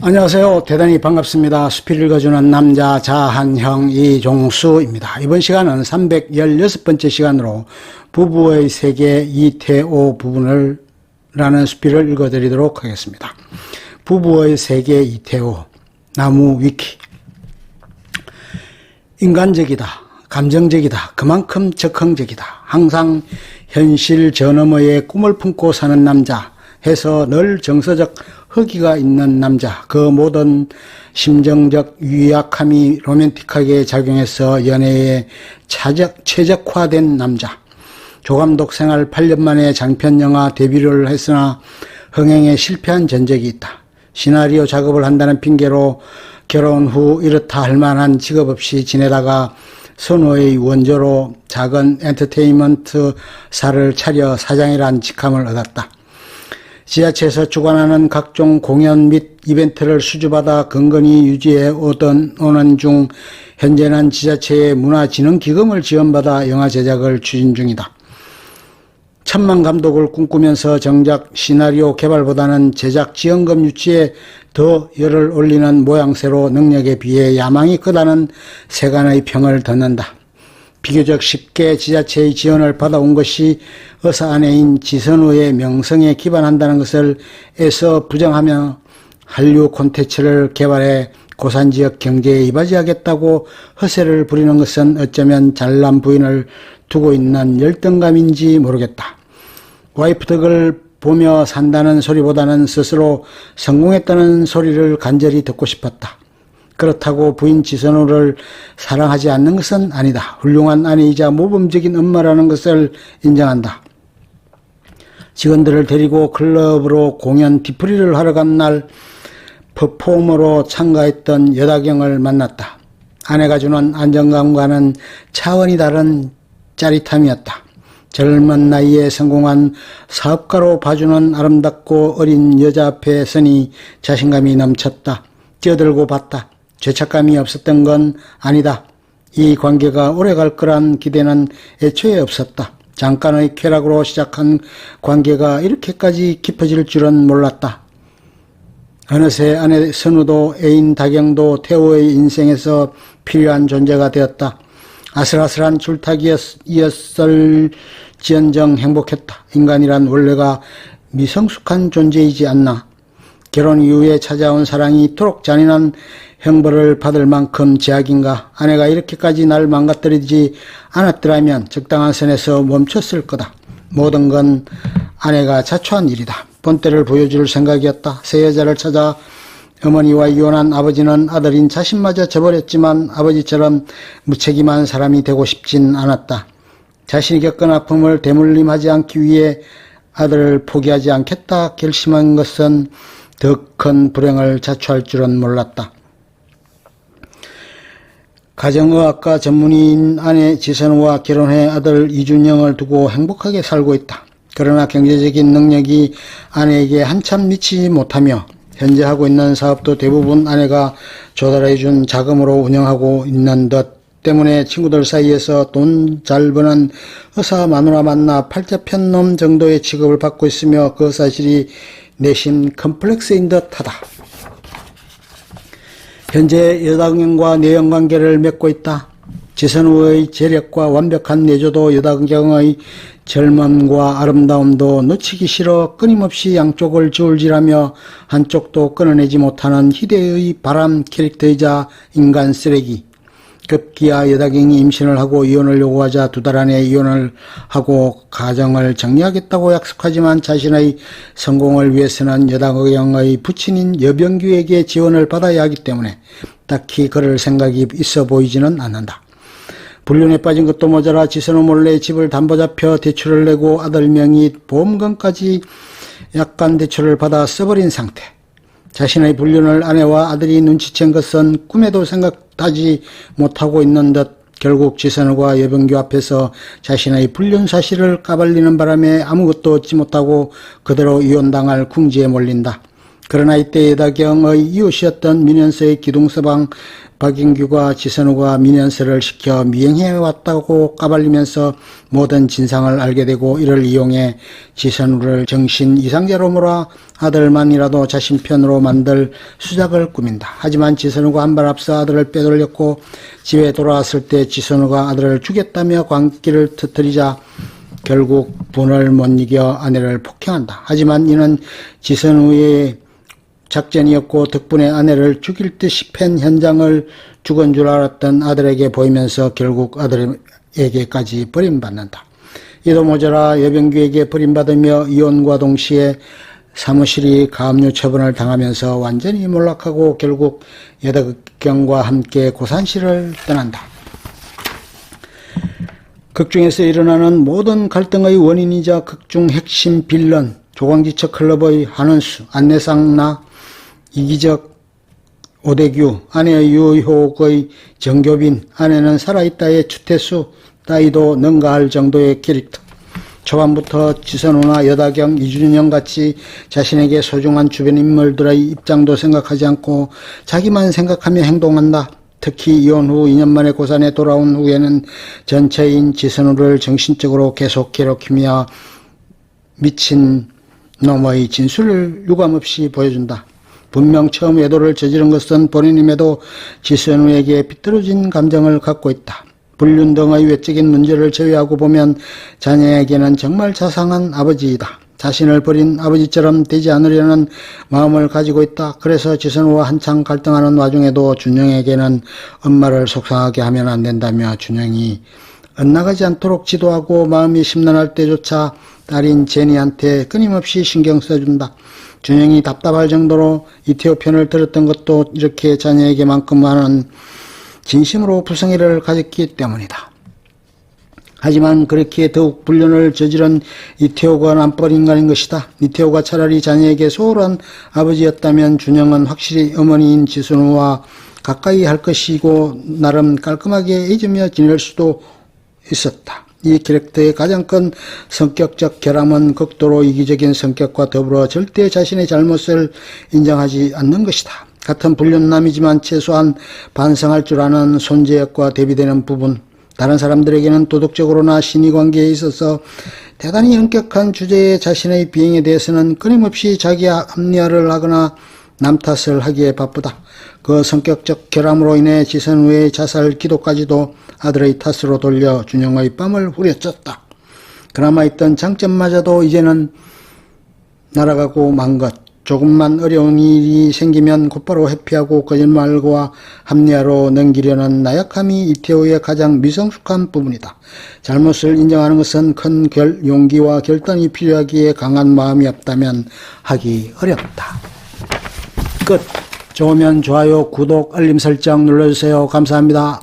안녕하세요. 대단히 반갑습니다. 수필을 읽어주는 남자 자한형 이종수입니다. 이번 시간은 316번째 시간으로 부부의 세계 이태오 부분을 라는 수필을 읽어드리도록 하겠습니다. 부부의 세계 이태오 나무 위키. 인간적이다. 감정적이다. 그만큼 적극적이다. 항상 현실 저 너머의 꿈을 품고 사는 남자 해서 늘 정서적 허기가 있는 남자, 그 모든 심정적 유약함이 로맨틱하게 작용해서 연애에 최적화된 남자. 조감독 생활 8년 만에 장편영화 데뷔를 했으나 흥행에 실패한 전적이 있다. 시나리오 작업을 한다는 핑계로 결혼 후 이렇다 할 만한 직업 없이 지내다가 선호의 원조로 작은 엔터테인먼트사를 차려 사장이란 직함을 얻었다. 지자체에서 주관하는 각종 공연 및 이벤트를 수주받아 건건히 유지해 오는 중 현재는 지자체의 문화진흥기금을 지원받아 영화 제작을 추진 중이다. 천만 감독을 꿈꾸면서 정작 시나리오 개발보다는 제작 지원금 유치에 더 열을 올리는 모양새로 능력에 비해 야망이 크다는 세간의 평을 듣는다. 비교적 쉽게 지자체의 지원을 받아온 것이 의사 아내인 지선우의 명성에 기반한다는 것을 애써 부정하며 한류 콘텐츠를 개발해 고산지역 경제에 이바지하겠다고 허세를 부리는 것은 어쩌면 잘난 부인을 두고 있는 열등감인지 모르겠다. 와이프 덕을 보며 산다는 소리보다는 스스로 성공했다는 소리를 간절히 듣고 싶었다. 그렇다고 부인 지선우를 사랑하지 않는 것은 아니다. 훌륭한 아내이자 모범적인 엄마라는 것을 인정한다. 직원들을 데리고 클럽으로 공연 뒤풀이를 하러 간 날 퍼포머로 참가했던 여다경을 만났다. 아내가 주는 안정감과는 차원이 다른 짜릿함이었다. 젊은 나이에 성공한 사업가로 봐주는 아름답고 어린 여자 앞에 서니 자신감이 넘쳤다. 뛰어들고 봤다. 죄책감이 없었던 건 아니다. 이 관계가 오래갈 거란 기대는 애초에 없었다. 잠깐의 쾌락으로 시작한 관계가 이렇게까지 깊어질 줄은 몰랐다. 어느새 아내 선우도 애인 다경도 태호의 인생에서 필요한 존재가 되었다. 아슬아슬한 줄타기였을지언정 행복했다. 인간이란 원래가 미성숙한 존재이지 않나. 결혼 이후에 찾아온 사랑이 이토록 잔인한 형벌을 받을 만큼 제약인가. 아내가 이렇게까지 날 망가뜨리지 않았더라면 적당한 선에서 멈췄을 거다. 모든 건 아내가 자초한 일이다. 본때를 보여줄 생각이었다. 새 여자를 찾아 어머니와 이혼한 아버지는 아들인 자신마저 저버렸지만 아버지처럼 무책임한 사람이 되고 싶진 않았다. 자신이 겪은 아픔을 대물림하지 않기 위해 아들을 포기하지 않겠다 결심한 것은 더 큰 불행을 자초할 줄은 몰랐다. 가정의학과 전문의인 아내 지선우와 결혼해 아들 이준영을 두고 행복하게 살고 있다. 그러나 경제적인 능력이 아내에게 한참 미치지 못하며 현재 하고 있는 사업도 대부분 아내가 조달해준 자금으로 운영하고 있는 것 때문에 친구들 사이에서 돈 잘 버는 의사 마누라 만나 팔자편 놈 정도의 취급을 받고 있으며 그 사실이 내심 컴플렉스인 듯하다. 현재 여다경과 내연관계를 맺고 있다. 지선우의 재력과 완벽한 내조도 여다경의 젊음과 아름다움도 놓치기 싫어 끊임없이 양쪽을 저울질하며 한쪽도 끊어내지 못하는 희대의 바람 캐릭터이자 인간 쓰레기. 급기야 여다경이 임신을 하고 이혼을 요구하자 두 달 안에 이혼을 하고 가정을 정리하겠다고 약속하지만 자신의 성공을 위해서는 여다경의 부친인 여병규에게 지원을 받아야 하기 때문에 딱히 그럴 생각이 있어 보이지는 않는다. 불륜에 빠진 것도 모자라 지선우 몰래 집을 담보잡혀 대출을 내고 아들 명의 보험금까지 약간 대출을 받아 써버린 상태. 자신의 불륜을 아내와 아들이 눈치챈 것은 꿈에도 생각하지 못하고 있는 듯 결국 지선우가 여병규 앞에서 자신의 불륜 사실을 까발리는 바람에 아무것도 얻지 못하고 그대로 이혼당할 궁지에 몰린다. 그러나 이때 여다경의 이웃이었던 민현서의 기둥서방 박인규가 지선우가 민현서를 시켜 미행해왔다고 까발리면서 모든 진상을 알게 되고 이를 이용해 지선우를 정신 이상자로 몰아 아들만이라도 자신 편으로 만들 수작을 꾸민다. 하지만 지선우가 한 발 앞서 아들을 빼돌렸고 집에 돌아왔을 때 지선우가 아들을 죽였다며 광기를 터뜨리자 결국 분을 못 이겨 아내를 폭행한다. 하지만 이는 지선우의 작전이었고 덕분에 아내를 죽일 듯이 팬 현장을 죽은 줄 알았던 아들에게 보이면서 결국 아들에게까지 버림받는다. 이도 모자라 여병규에게 버림받으며 이혼과 동시에 사무실이 가압류 처분을 당하면서 완전히 몰락하고 결국 여다경과 함께 고산시를 떠난다. 극중에서 일어나는 모든 갈등의 원인이자 극중 핵심 빌런 조광지처 클럽의 한은수, 안내상나, 이기적, 오대규, 아내의 유효옥의 정교빈, 아내는 살아있다의 추태수 따위도 능가할 정도의 캐릭터. 초반부터 지선우나 여다경, 이준영같이 자신에게 소중한 주변 인물들의 입장도 생각하지 않고 자기만 생각하며 행동한다. 특히 이혼 후 2년 만에 고산에 돌아온 후에는 전처인 지선우를 정신적으로 계속 괴롭히며 미친 놈의 진술을 유감없이 보여준다. 분명 처음 외도를 저지른 것은 본인임에도 지선우에게 비뚤어진 감정을 갖고 있다. 불륜 등의 외적인 문제를 제외하고 보면 자녀에게는 정말 자상한 아버지이다. 자신을 버린 아버지처럼 되지 않으려는 마음을 가지고 있다. 그래서 지선우와 한창 갈등하는 와중에도 준영에게는 엄마를 속상하게 하면 안 된다며 준영이 엇나가지 않도록 지도하고 마음이 심란할 때조차 딸인 제니한테 끊임없이 신경 써준다. 준영이 답답할 정도로 이태호 편을 들었던 것도 이렇게 자녀에게만큼만은 진심으로 부성애를 가졌기 때문이다. 하지만 그렇게 더욱 불륜을 저지른 이태호가 남뻘 인간인 것이다. 이태호가 차라리 자녀에게 소홀한 아버지였다면 준영은 확실히 어머니인 지선우와 가까이 할 것이고 나름 깔끔하게 잊으며 지낼 수도 있었다. 이 캐릭터의 가장 큰 성격적 결함은 극도로 이기적인 성격과 더불어 절대 자신의 잘못을 인정하지 않는 것이다. 같은 불륜남이지만 최소한 반성할 줄 아는 손재혁과 대비되는 부분, 다른 사람들에게는 도덕적으로나 신의관계에 있어서 대단히 엄격한 주제의 자신의 비행에 대해서는 끊임없이 자기 합리화를 하거나 남 탓을 하기에 바쁘다. 그 성격적 결함으로 인해 지선우의 자살 기도까지도 아들의 탓으로 돌려 준영의 뺨을 후려쳤다. 그나마 있던 장점마저도 이제는 날아가고 만 것. 조금만 어려운 일이 생기면 곧바로 회피하고 거짓말과 합리화로 넘기려는 나약함이 이태호의 가장 미성숙한 부분이다. 잘못을 인정하는 것은 큰 용기와 결단이 필요하기에 강한 마음이 없다면 하기 어렵다. 끝. 좋으면 좋아요, 구독, 알림 설정 눌러주세요. 감사합니다.